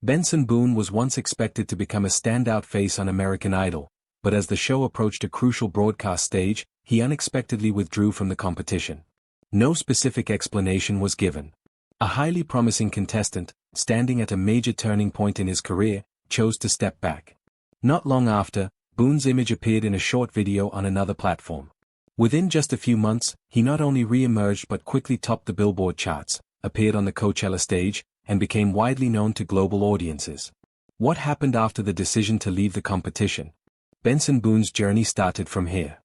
Benson Boone was once expected to become a standout face on American Idol, but as the show approached a crucial broadcast stage, he unexpectedly withdrew from the competition. No specific explanation was given. A highly promising contestant, standing at a major turning point in his career, chose to step back. Not long after, Boone's image appeared in a short video on another platform. Within just a few months, he not only re-emerged but quickly topped the Billboard charts, appeared on the Coachella stage, and became widely known to global audiences. What happened after the decision to leave the competition? Benson Boone's journey started from here.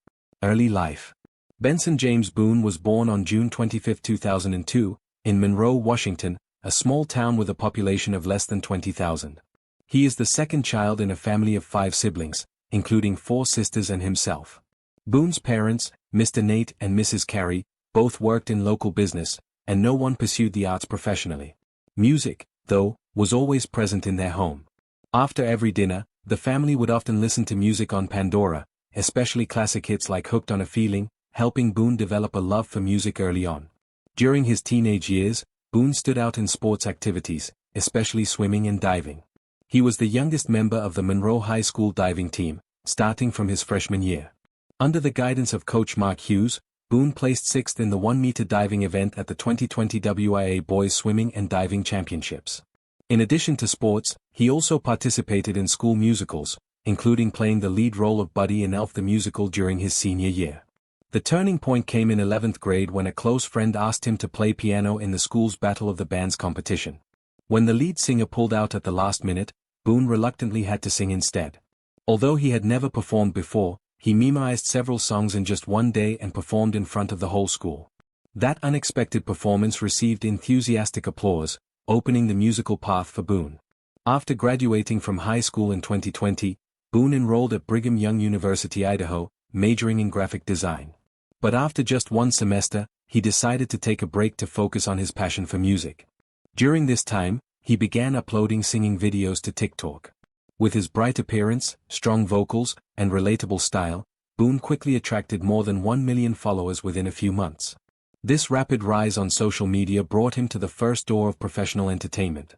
Early life. Benson James Boone was born on June 25, 2002, in Monroe, Washington, a small town with a population of less than 20,000. He is the second child in a family of 5 siblings, including 4 sisters and himself. Boone's parents, Mr. Nate and Mrs. Carey, both worked in local business, and no one pursued the arts professionally. Music, though, was always present in their home. After every dinner, the family would often listen to music on Pandora, especially classic hits like Hooked on a Feeling, helping Boone develop a love for music early on. During his teenage years, Boone stood out in sports activities, especially swimming and diving. He was the youngest member of the Monroe High School diving team, starting from his freshman year. Under the guidance of Coach Mark Hughes, Boone placed 6th in the 1-meter diving event at the 2020 WIA Boys Swimming and Diving Championships. In addition to sports, he also participated in school musicals, including playing the lead role of Buddy in Elf the Musical during his senior year. The turning point came in 11th grade when a close friend asked him to play piano in the school's Battle of the Bands competition. When the lead singer pulled out at the last minute, Boone reluctantly had to sing instead. Although he had never performed before, he memorized several songs in just one day and performed in front of the whole school. That unexpected performance received enthusiastic applause, opening the musical path for Boone. After graduating from high school in 2020, Boone enrolled at Brigham Young University, Idaho, majoring in graphic design. But after just one semester, he decided to take a break to focus on his passion for music. During this time, he began uploading singing videos to TikTok. With his bright appearance, strong vocals, and relatable style, Boone quickly attracted more than 1 million followers within a few months. This rapid rise on social media brought him to the first door of professional entertainment.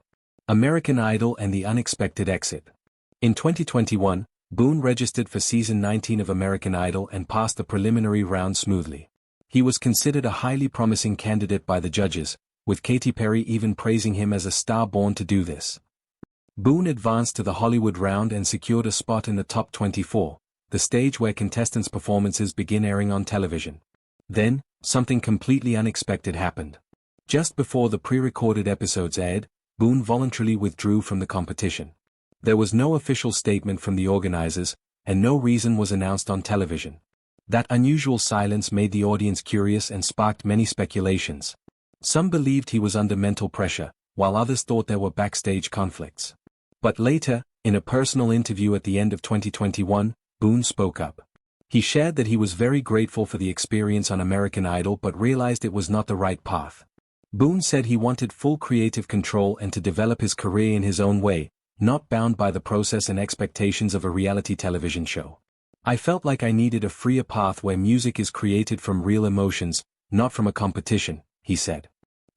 American Idol and the unexpected exit. In 2021, Boone registered for season 19 of American Idol and passed the preliminary round smoothly. He was considered a highly promising candidate by the judges, with Katy Perry even praising him as a star born to do this. Boone advanced to the Hollywood round and secured a spot in the top 24, the stage where contestants' performances begin airing on television. Then, something completely unexpected happened. Just before the pre-recorded episodes aired, Boone voluntarily withdrew from the competition. There was no official statement from the organizers, and no reason was announced on television. That unusual silence made the audience curious and sparked many speculations. Some believed he was under mental pressure, while others thought there were backstage conflicts. But later, in a personal interview at the end of 2021, Boone spoke up. He shared that he was very grateful for the experience on American Idol but realized it was not the right path. Boone said he wanted full creative control and to develop his career in his own way, not bound by the process and expectations of a reality television show. I felt like I needed a freer path where music is created from real emotions, not from a competition, he said.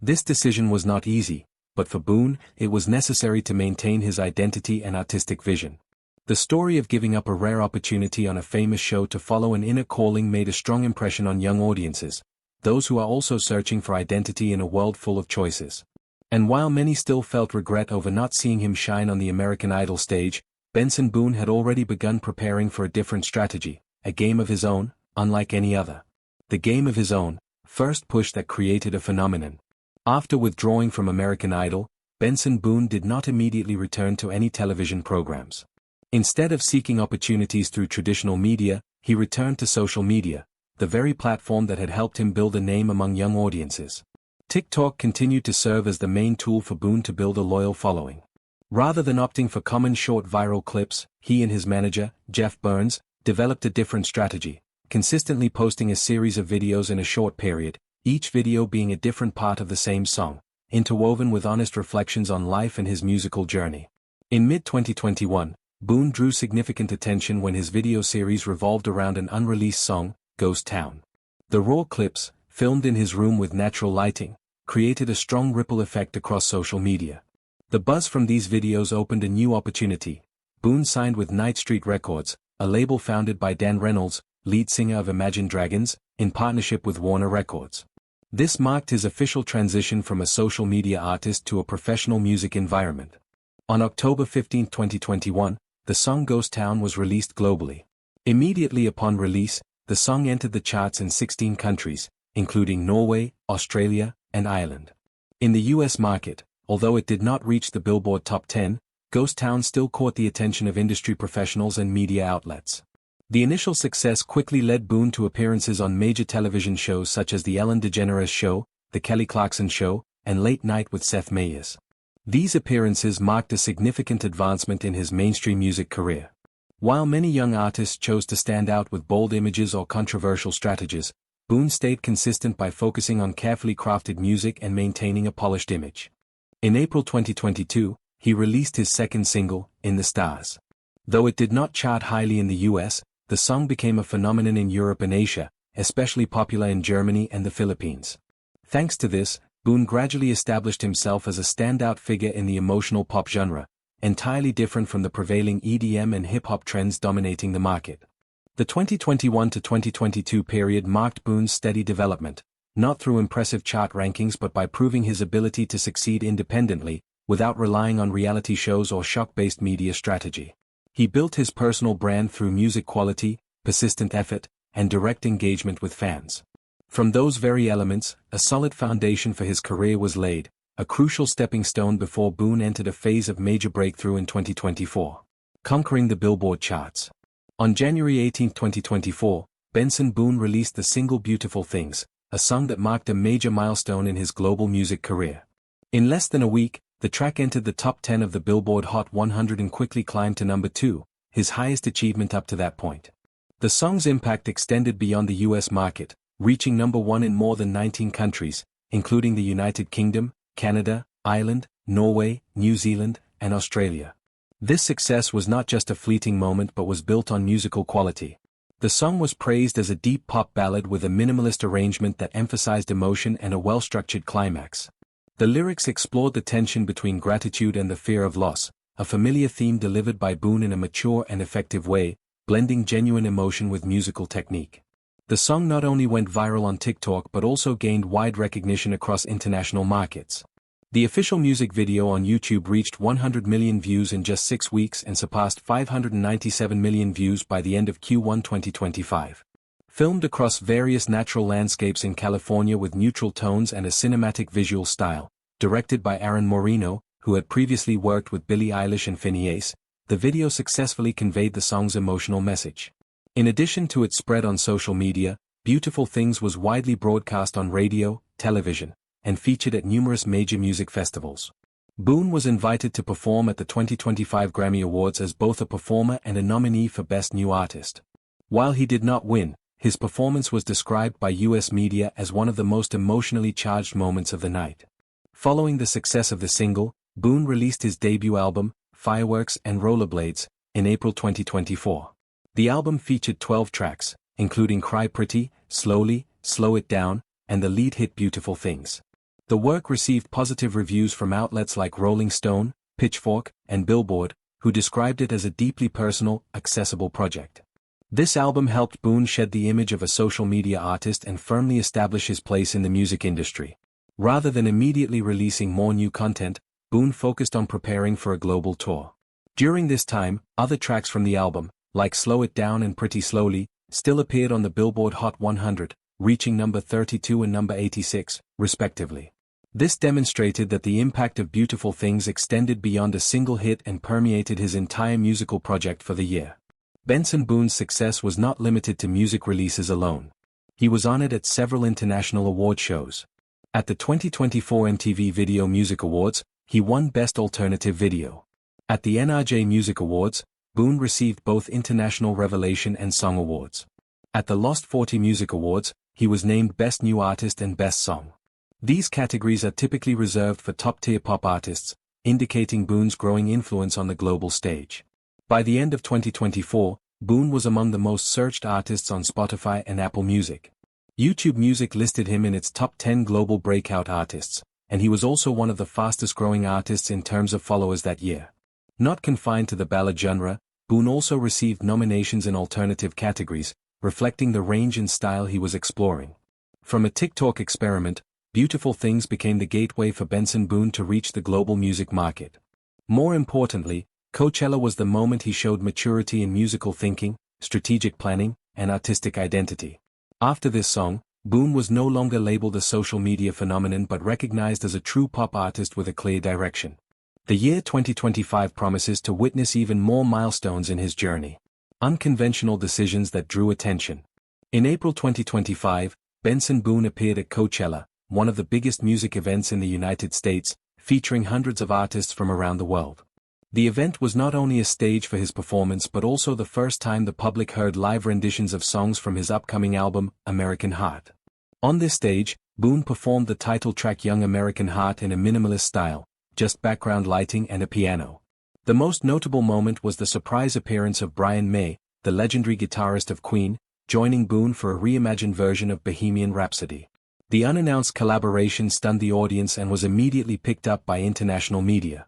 This decision was not easy, but for Boone, it was necessary to maintain his identity and artistic vision. The story of giving up a rare opportunity on a famous show to follow an inner calling made a strong impression on young audiences, those who are also searching for identity in a world full of choices. And while many still felt regret over not seeing him shine on the American Idol stage, Benson Boone had already begun preparing for a different strategy, a game of his own, unlike any other. The game of his own, first push that created a phenomenon. After withdrawing from American Idol, Benson Boone did not immediately return to any television programs. Instead of seeking opportunities through traditional media, he returned to social media, the very platform that had helped him build a name among young audiences. TikTok continued to serve as the main tool for Boone to build a loyal following. Rather than opting for common short viral clips, he and his manager, Jeff Burns, developed a different strategy, consistently posting a series of videos in a short period, each video being a different part of the same song, interwoven with honest reflections on life and his musical journey. In mid-2021, Boone drew significant attention when his video series revolved around an unreleased song, Ghost Town. The raw clips, filmed in his room with natural lighting, created a strong ripple effect across social media. The buzz from these videos opened a new opportunity. Boone signed with Night Street Records, a label founded by Dan Reynolds, lead singer of Imagine Dragons, in partnership with Warner Records. This marked his official transition from a social media artist to a professional music environment. On October 15, 2021, the song Ghost Town was released globally. Immediately upon release, the song entered the charts in 16 countries, including Norway, Australia, and Ireland. In the US market, although it did not reach the Billboard Top 10, Ghost Town still caught the attention of industry professionals and media outlets. The initial success quickly led Boone to appearances on major television shows such as The Ellen DeGeneres Show, The Kelly Clarkson Show, and Late Night with Seth Meyers. These appearances marked a significant advancement in his mainstream music career. While many young artists chose to stand out with bold images or controversial strategies, Boone stayed consistent by focusing on carefully crafted music and maintaining a polished image. In April 2022, he released his second single, In the Stars. Though it did not chart highly in the US, the song became a phenomenon in Europe and Asia, especially popular in Germany and the Philippines. Thanks to this, Boone gradually established himself as a standout figure in the emotional pop genre, entirely different from the prevailing EDM and hip-hop trends dominating the market. The 2021 to 2022 period marked Boone's steady development, not through impressive chart rankings but by proving his ability to succeed independently, without relying on reality shows or shock-based media strategy. He built his personal brand through music quality, persistent effort, and direct engagement with fans. From those very elements, a solid foundation for his career was laid, a crucial stepping stone before Boone entered a phase of major breakthrough in 2024. Conquering the Billboard charts. On January 18, 2024, Benson Boone released the single Beautiful Things, a song that marked a major milestone in his global music career. In less than a week, the track entered the top 10 of the Billboard Hot 100 and quickly climbed to number 2, his highest achievement up to that point. The song's impact extended beyond the US market, reaching number 1 in more than 19 countries, including the United Kingdom, Canada, Ireland, Norway, New Zealand, and Australia. This success was not just a fleeting moment but was built on musical quality. The song was praised as a deep pop ballad with a minimalist arrangement that emphasized emotion and a well-structured climax. The lyrics explored the tension between gratitude and the fear of loss, a familiar theme delivered by Boone in a mature and effective way, blending genuine emotion with musical technique. The song not only went viral on TikTok but also gained wide recognition across international markets. The official music video on YouTube reached 100 million views in just 6 weeks and surpassed 597 million views by the end of Q1 2025. Filmed across various natural landscapes in California with neutral tones and a cinematic visual style, directed by Aaron Moreno, who had previously worked with Billie Eilish and Phineas, the video successfully conveyed the song's emotional message. In addition to its spread on social media, Beautiful Things was widely broadcast on radio, television, and featured at numerous major music festivals. Boone was invited to perform at the 2025 Grammy Awards as both a performer and a nominee for Best New Artist. While he did not win, his performance was described by US media as one of the most emotionally charged moments of the night. Following the success of the single, Boone released his debut album, Fireworks and Rollerblades, in April 2024. The album featured 12 tracks, including Cry Pretty, Slowly, Slow It Down, and the lead hit Beautiful Things. The work received positive reviews from outlets like Rolling Stone, Pitchfork, and Billboard, who described it as a deeply personal, accessible project. This album helped Boone shed the image of a social media artist and firmly establish his place in the music industry. Rather than immediately releasing more new content, Boone focused on preparing for a global tour. During this time, other tracks from the album, like Slow It Down and Pretty Slowly, still appeared on the Billboard Hot 100, reaching number 32 and number 86, respectively. This demonstrated that the impact of Beautiful Things extended beyond a single hit and permeated his entire musical project for the year. Benson Boone's success was not limited to music releases alone. He was honored at several international award shows. At the 2024 MTV Video Music Awards, he won Best Alternative Video. At the NRJ Music Awards, Boone received both International Revelation and Song Awards. At the Lost 40 Music Awards, he was named Best New Artist and Best Song. These categories are typically reserved for top-tier pop artists, indicating Boone's growing influence on the global stage. By the end of 2024, Boone was among the most searched artists on Spotify and Apple Music. YouTube Music listed him in its top 10 global breakout artists, and he was also one of the fastest-growing artists in terms of followers that year. Not confined to the ballad genre, Boone also received nominations in alternative categories, reflecting the range and style he was exploring. From a TikTok experiment, Beautiful Things became the gateway for Benson Boone to reach the global music market. More importantly, Coachella was the moment he showed maturity in musical thinking, strategic planning, and artistic identity. After this song, Boone was no longer labeled a social media phenomenon but recognized as a true pop artist with a clear direction. The year 2025 promises to witness even more milestones in his journey. Unconventional decisions that drew attention. In April 2025, Benson Boone appeared at Coachella, one of the biggest music events in the United States, featuring hundreds of artists from around the world. The event was not only a stage for his performance but also the first time the public heard live renditions of songs from his upcoming album, American Heart. On this stage, Boone performed the title track Young American Heart in a minimalist style, just background lighting and a piano. The most notable moment was the surprise appearance of Brian May, the legendary guitarist of Queen, joining Boone for a reimagined version of Bohemian Rhapsody. The unannounced collaboration stunned the audience and was immediately picked up by international media.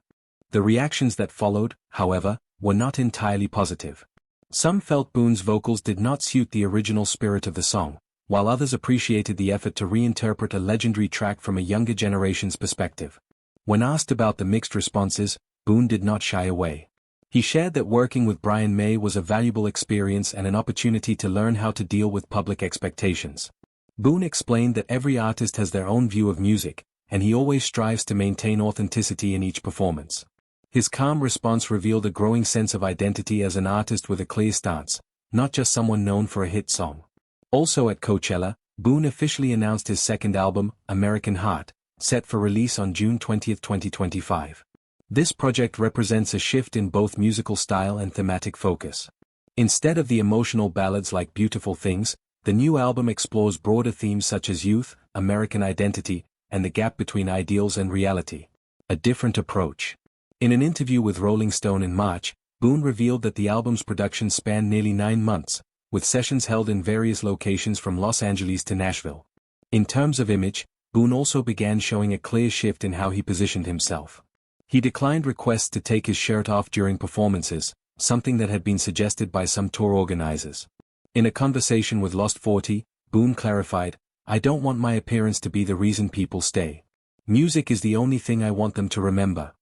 The reactions that followed, however, were not entirely positive. Some felt Boone's vocals did not suit the original spirit of the song, while others appreciated the effort to reinterpret a legendary track from a younger generation's perspective. When asked about the mixed responses, Boone did not shy away. He shared that working with Brian May was a valuable experience and an opportunity to learn how to deal with public expectations. Boone explained that every artist has their own view of music, and he always strives to maintain authenticity in each performance. His calm response revealed a growing sense of identity as an artist with a clear stance, not just someone known for a hit song. Also at Coachella, Boone officially announced his second album, American Heart, set for release on June 20, 2025. This project represents a shift in both musical style and thematic focus. Instead of the emotional ballads like Beautiful Things, the new album explores broader themes such as youth, American identity, and the gap between ideals and reality. A different approach. In an interview with Rolling Stone in March, Boone revealed that the album's production spanned nearly 9 months, with sessions held in various locations from Los Angeles to Nashville. In terms of image, Boone also began showing a clear shift in how he positioned himself. He declined requests to take his shirt off during performances, something that had been suggested by some tour organizers. In a conversation with Lost 40, Boone clarified, "I don't want my appearance to be the reason people stay. Music is the only thing I want them to remember."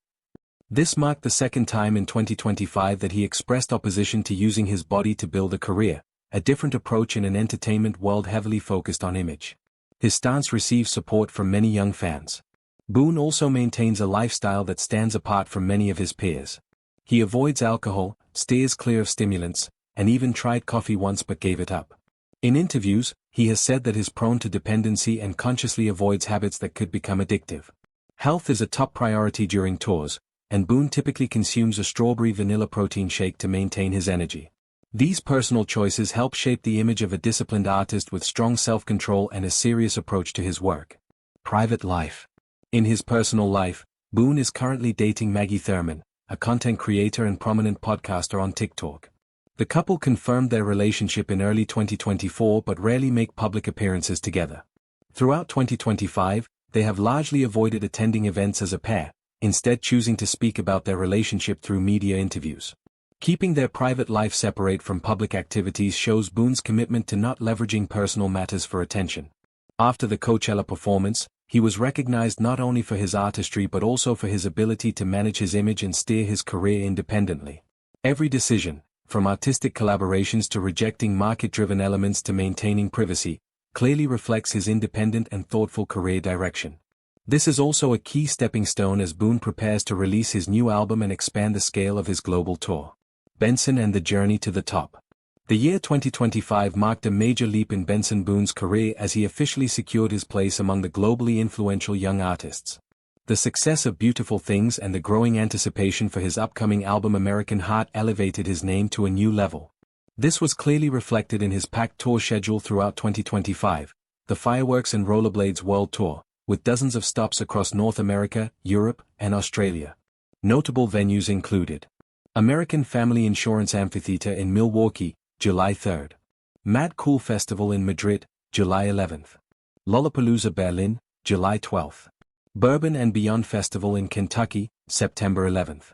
This marked the second time in 2025 that he expressed opposition to using his body to build a career, a different approach in an entertainment world heavily focused on image. His stance received support from many young fans. Boone also maintains a lifestyle that stands apart from many of his peers. He avoids alcohol, steers clear of stimulants, and even tried coffee once but gave it up. In interviews, he has said that he is prone to dependency and consciously avoids habits that could become addictive. Health is a top priority during tours, and Boone typically consumes a strawberry vanilla protein shake to maintain his energy. These personal choices help shape the image of a disciplined artist with strong self-control and a serious approach to his work. Private life. In his personal life, Boone is currently dating Maggie Thurman, a content creator and prominent podcaster on TikTok. The couple confirmed their relationship in early 2024 but rarely make public appearances together. Throughout 2025, they have largely avoided attending events as a pair, instead choosing to speak about their relationship through media interviews. Keeping their private life separate from public activities shows Boone's commitment to not leveraging personal matters for attention. After the Coachella performance, he was recognized not only for his artistry but also for his ability to manage his image and steer his career independently. Every decision, from artistic collaborations to rejecting market-driven elements to maintaining privacy, clearly reflects his independent and thoughtful career direction. This is also a key stepping stone as Boone prepares to release his new album and expand the scale of his global tour. Benson and the Journey to the Top. The year 2025 marked a major leap in Benson Boone's career as he officially secured his place among the globally influential young artists. The success of Beautiful Things and the growing anticipation for his upcoming album American Heart elevated his name to a new level. This was clearly reflected in his packed tour schedule throughout 2025, the Fireworks and Rollerblades World Tour, with dozens of stops across North America, Europe, and Australia. Notable venues included American Family Insurance Amphitheater in Milwaukee, July 3. Mad Cool Festival in Madrid, July 11th. Lollapalooza Berlin, July 12th. Bourbon and Beyond Festival in Kentucky, September 11th.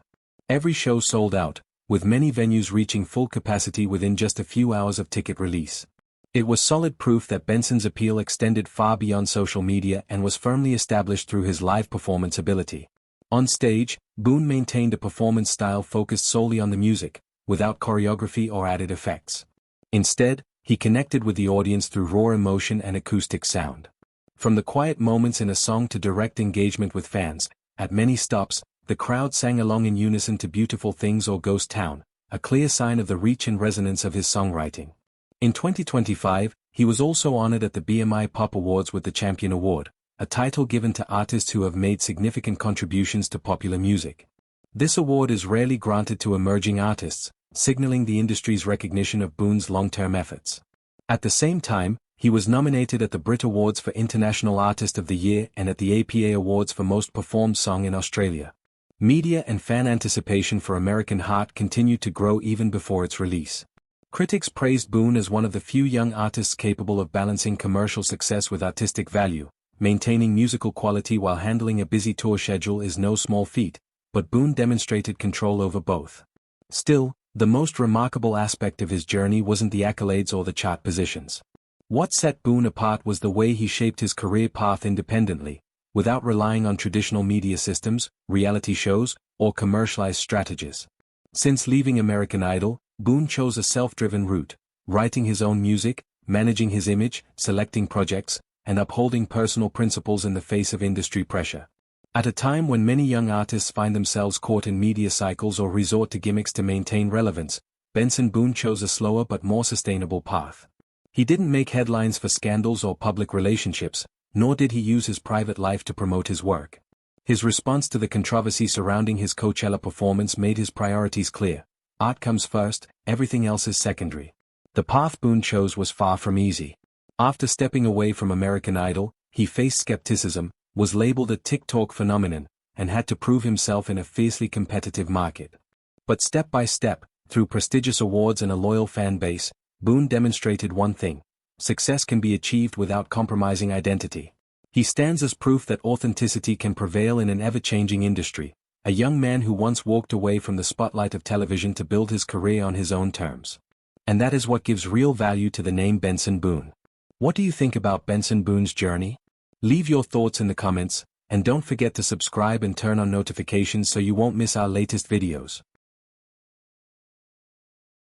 Every show sold out, with many venues reaching full capacity within just a few hours of ticket release. It was solid proof that Benson's appeal extended far beyond social media and was firmly established through his live performance ability. On stage, Boone maintained a performance style focused solely on the music, without choreography or added effects. Instead, he connected with the audience through raw emotion and acoustic sound. From the quiet moments in a song to direct engagement with fans, at many stops, the crowd sang along in unison to Beautiful Things or Ghost Town, a clear sign of the reach and resonance of his songwriting. In 2025, he was also honored at the BMI Pop Awards with the Champion Award, a title given to artists who have made significant contributions to popular music. This award is rarely granted to emerging artists, signaling the industry's recognition of Boone's long-term efforts. At the same time, he was nominated at the Brit Awards for International Artist of the Year and at the APA Awards for Most Performed Song in Australia. Media and fan anticipation for American Heart continued to grow even before its release. Critics praised Boone as one of the few young artists capable of balancing commercial success with artistic value. Maintaining musical quality while handling a busy tour schedule is no small feat, but Boone demonstrated control over both. Still, the most remarkable aspect of his journey wasn't the accolades or the chart positions. What set Boone apart was the way he shaped his career path independently, without relying on traditional media systems, reality shows, or commercialized strategies. Since leaving American Idol, Boone chose a self-driven route, writing his own music, managing his image, selecting projects, and upholding personal principles in the face of industry pressure. At a time when many young artists find themselves caught in media cycles or resort to gimmicks to maintain relevance, Benson Boone chose a slower but more sustainable path. He didn't make headlines for scandals or public relationships, nor did he use his private life to promote his work. His response to the controversy surrounding his Coachella performance made his priorities clear. Art comes first, everything else is secondary. The path Boone chose was far from easy. After stepping away from American Idol, he faced skepticism, was labeled a TikTok phenomenon, and had to prove himself in a fiercely competitive market. But step by step, through prestigious awards and a loyal fan base, Boone demonstrated one thing: success can be achieved without compromising identity. He stands as proof that authenticity can prevail in an ever-changing industry, a young man who once walked away from the spotlight of television to build his career on his own terms. And that is what gives real value to the name Benson Boone. What do you think about Benson Boone's journey? Leave your thoughts in the comments, and don't forget to subscribe and turn on notifications so you won't miss our latest videos.